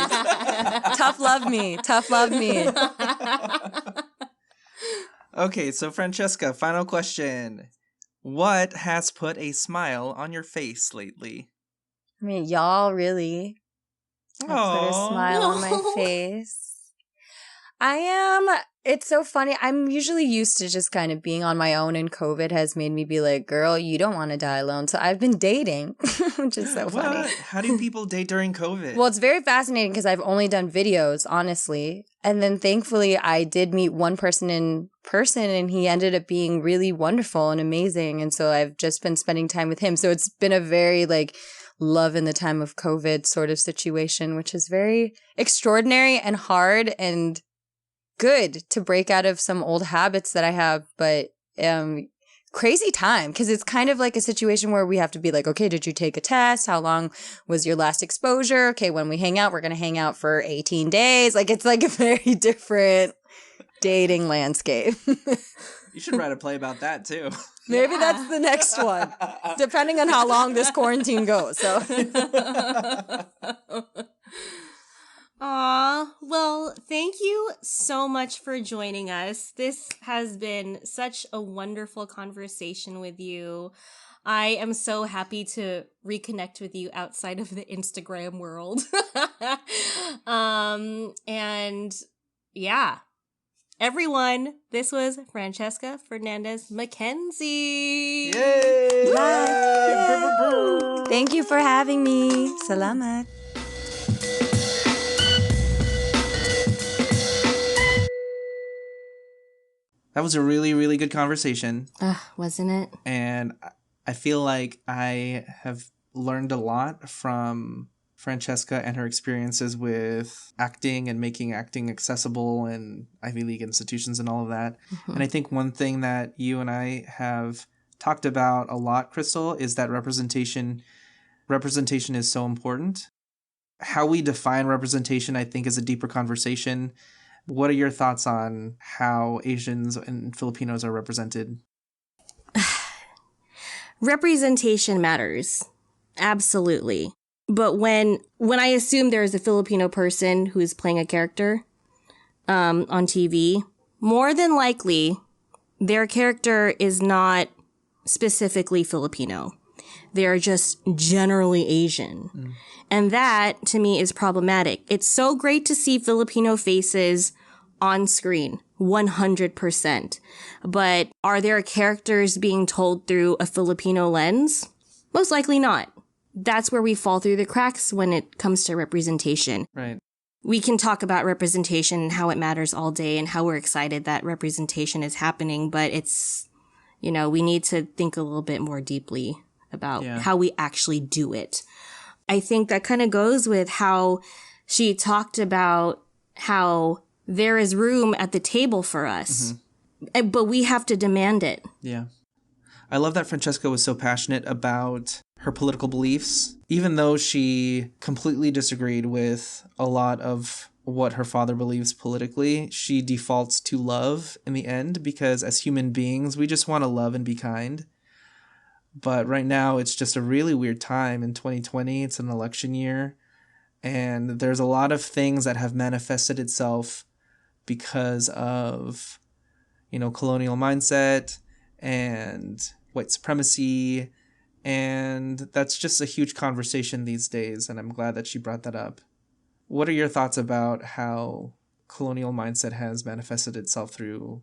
Tough love me. Okay, so Francesca, final question. What has put a smile on your face lately? I mean, y'all really have put a smile on my face. It's so funny. I'm usually used to just kind of being on my own, and COVID has made me be like, girl, you don't want to die alone. So I've been dating, which is so funny. How do people date during COVID? Well, it's very fascinating because I've only done videos, honestly. And then thankfully I did meet one person in person, and he ended up being really wonderful and amazing. And so I've just been spending time with him. So it's been a very love in the time of COVID sort of situation, which is very extraordinary and hard and good to break out of some old habits that I have. But crazy time, because it's kind of like a situation where we have to be like, okay, did you take a test? How long was your last exposure? Okay, when we hang out, we're going to hang out for 18 days. It's like a very different dating landscape. You should write a play about that too. Maybe that's the next one, depending on how long this quarantine goes. So, Aw, well, thank you so much for joining us. This has been such a wonderful conversation with you. I am so happy to reconnect with you outside of the Instagram world. And yeah. Everyone, this was Francesca Fernandez McKenzie. Yay! bye. Thank you for having me. Salamat. That was a really, really good conversation. Wasn't it? And I feel like I have learned a lot from Francesca and her experiences with acting and making acting accessible in Ivy League institutions and all of that. Mm-hmm. And I think one thing that you and I have talked about a lot, Crystal, is that representation is so important. How we define representation, I think, is a deeper conversation. What are your thoughts on how Asians and Filipinos are represented? Representation matters. Absolutely. But when I assume there is a Filipino person who is playing a character on TV, more than likely their character is not specifically Filipino. They are just generally Asian. Mm. And that, to me, is problematic. It's so great to see Filipino faces on screen, 100%. But are their characters being told through a Filipino lens? Most likely not. That's where we fall through the cracks when it comes to representation. Right. We can talk about representation and how it matters all day and how we're excited that representation is happening, but it's, we need to think a little bit more deeply about how we actually do it. I think that kind of goes with how she talked about how there is room at the table for us, but we have to demand it. Yeah. I love that Francesca was so passionate about her political beliefs, even though she completely disagreed with a lot of what her father believes politically. She defaults to love in the end, because as human beings, we just want to love and be kind. But right now, it's just a really weird time in 2020. It's an election year, and there's a lot of things that have manifested itself because of, colonial mindset and white supremacy. And that's just a huge conversation these days, and I'm glad that she brought that up. What are your thoughts about how colonial mindset has manifested itself through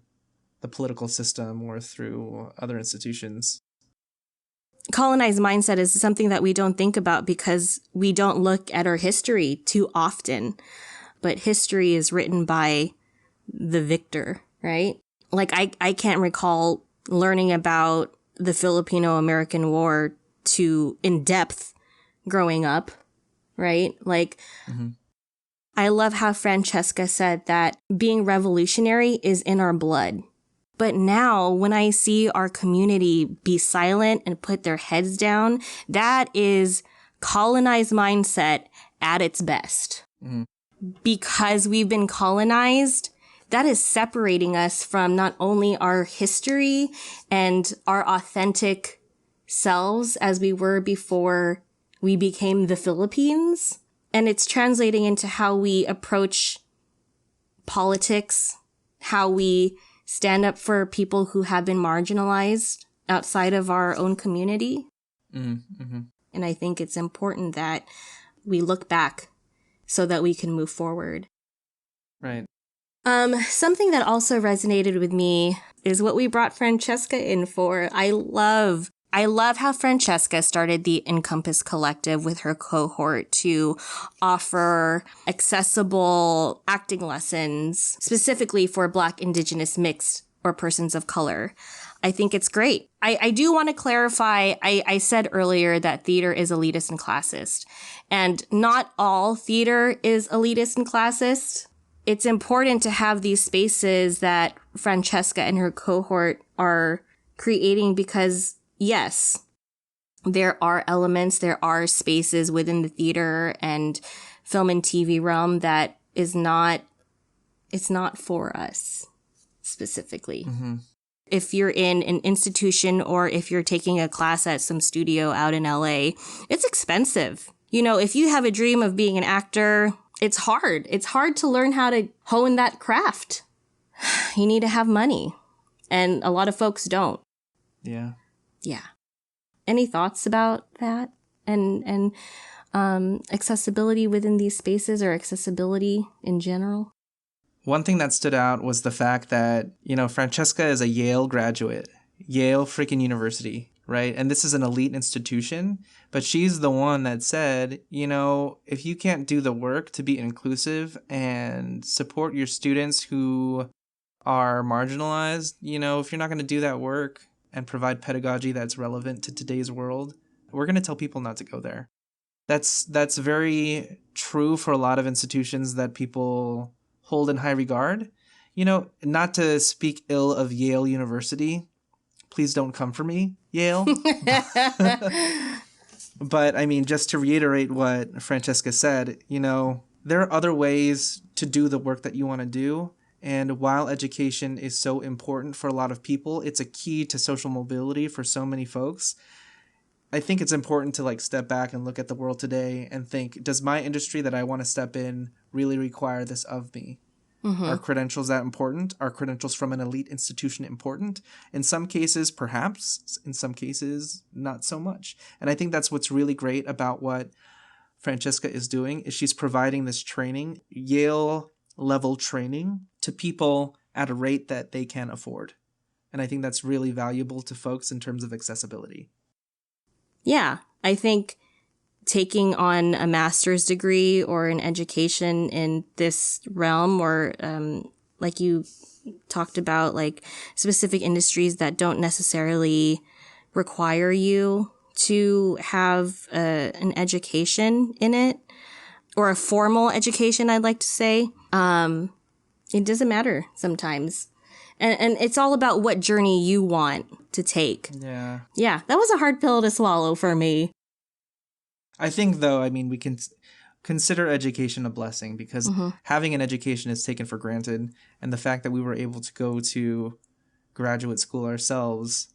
the political system or through other institutions? Colonized mindset is something that we don't think about because we don't look at our history too often. But history is written by the victor, right? I can't recall learning about the Filipino-American War in depth growing up, right? I love how Francesca said that being revolutionary is in our blood. But now when I see our community be silent and put their heads down, that is colonized mindset at its best. Mm-hmm. Because we've been colonized, that is separating us from not only our history and our authentic selves as we were before we became the Philippines, and it's translating into how we approach politics, how we stand up for people who have been marginalized outside of our own community. Mm-hmm. And I think it's important that we look back so that we can move forward. Right. Something that also resonated with me is what we brought Francesca in for. I love how Francesca started the Encompass Collective with her cohort to offer accessible acting lessons specifically for Black, Indigenous, mixed, or persons of color. I think it's great. I do want to clarify, I said earlier that theater is elitist and classist, and not all theater is elitist and classist. It's important to have these spaces that Francesca and her cohort are creating because, yes, there are elements, there are spaces within the theater and film and TV realm that it's not for us specifically. Mm-hmm. If you're in an institution or if you're taking a class at some studio out in LA, it's expensive. You know, if you have a dream of being an actor, it's hard. It's hard to learn how to hone that craft. You need to have money. And a lot of folks don't. Yeah. Yeah. Any thoughts about that? And accessibility within these spaces or accessibility in general? One thing that stood out was the fact that, Francesca is a Yale graduate, Yale freaking University, right? And this is an elite institution, but she's the one that said, if you can't do the work to be inclusive and support your students who are marginalized, if you're not going to do that work and provide pedagogy that's relevant to today's world, we're going to tell people not to go there. That's very true for a lot of institutions that people hold in high regard. Not to speak ill of Yale University. Please don't come for me, Yale. But I mean, just to reiterate what Francesca said, there are other ways to do the work that you want to do. And while education is so important for a lot of people, it's a key to social mobility for so many folks. I think it's important to step back and look at the world today and think, does my industry that I want to step in really require this of me? Mm-hmm. Are credentials that important? Are credentials from an elite institution important? In some cases, perhaps. In some cases, not so much. And I think that's what's really great about what Francesca is doing, is she's providing this training, Yale-level training, to people at a rate that they can afford. And I think that's really valuable to folks in terms of accessibility. Yeah, I think taking on a master's degree or an education in this realm, or like you talked about, specific industries that don't necessarily require you to have an education in it, or a formal education, I'd like to say, it doesn't matter sometimes. And it's all about what journey you want to take. Yeah. Yeah, that was a hard pill to swallow for me. I think, though, we can consider education a blessing, because having an education is taken for granted. And the fact that we were able to go to graduate school ourselves,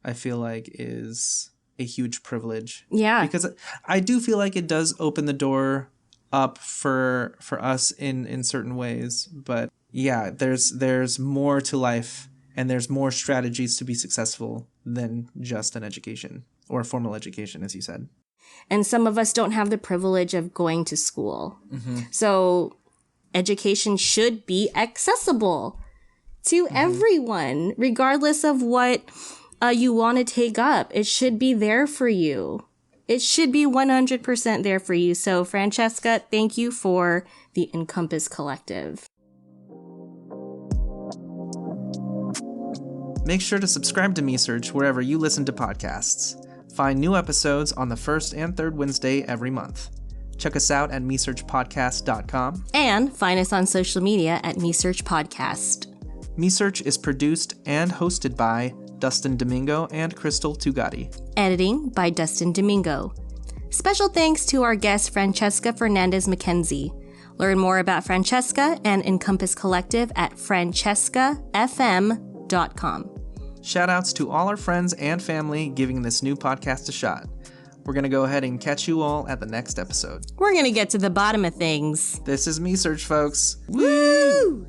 I feel like is a huge privilege. Yeah. Because I do feel like it does open the door up for us in certain ways. But yeah, there's more to life, and there's more strategies to be successful than just an education, or a formal education, as you said. And some of us don't have the privilege of going to school. Mm-hmm. So education should be accessible to everyone, regardless of what you want to take up. It should be there for you. It should be 100% there for you. So Francesca, thank you for the Encompass Collective. Make sure to subscribe to MeSearch wherever you listen to podcasts. Find new episodes on the first and third Wednesday every month. Check us out at MeSearchPodcast.com. And find us on social media at MeSearch Podcast. MeSearch is produced and hosted by Dustin Domingo and Crystal Tugati. Editing by Dustin Domingo. Special thanks to our guest Francesca Fernandez McKenzie. Learn more about Francesca and Encompass Collective at francescafm.com. Shoutouts to all our friends and family giving this new podcast a shot. We're going to go ahead and catch you all at the next episode. We're going to get to the bottom of things. This is MeSearch, folks. Woo!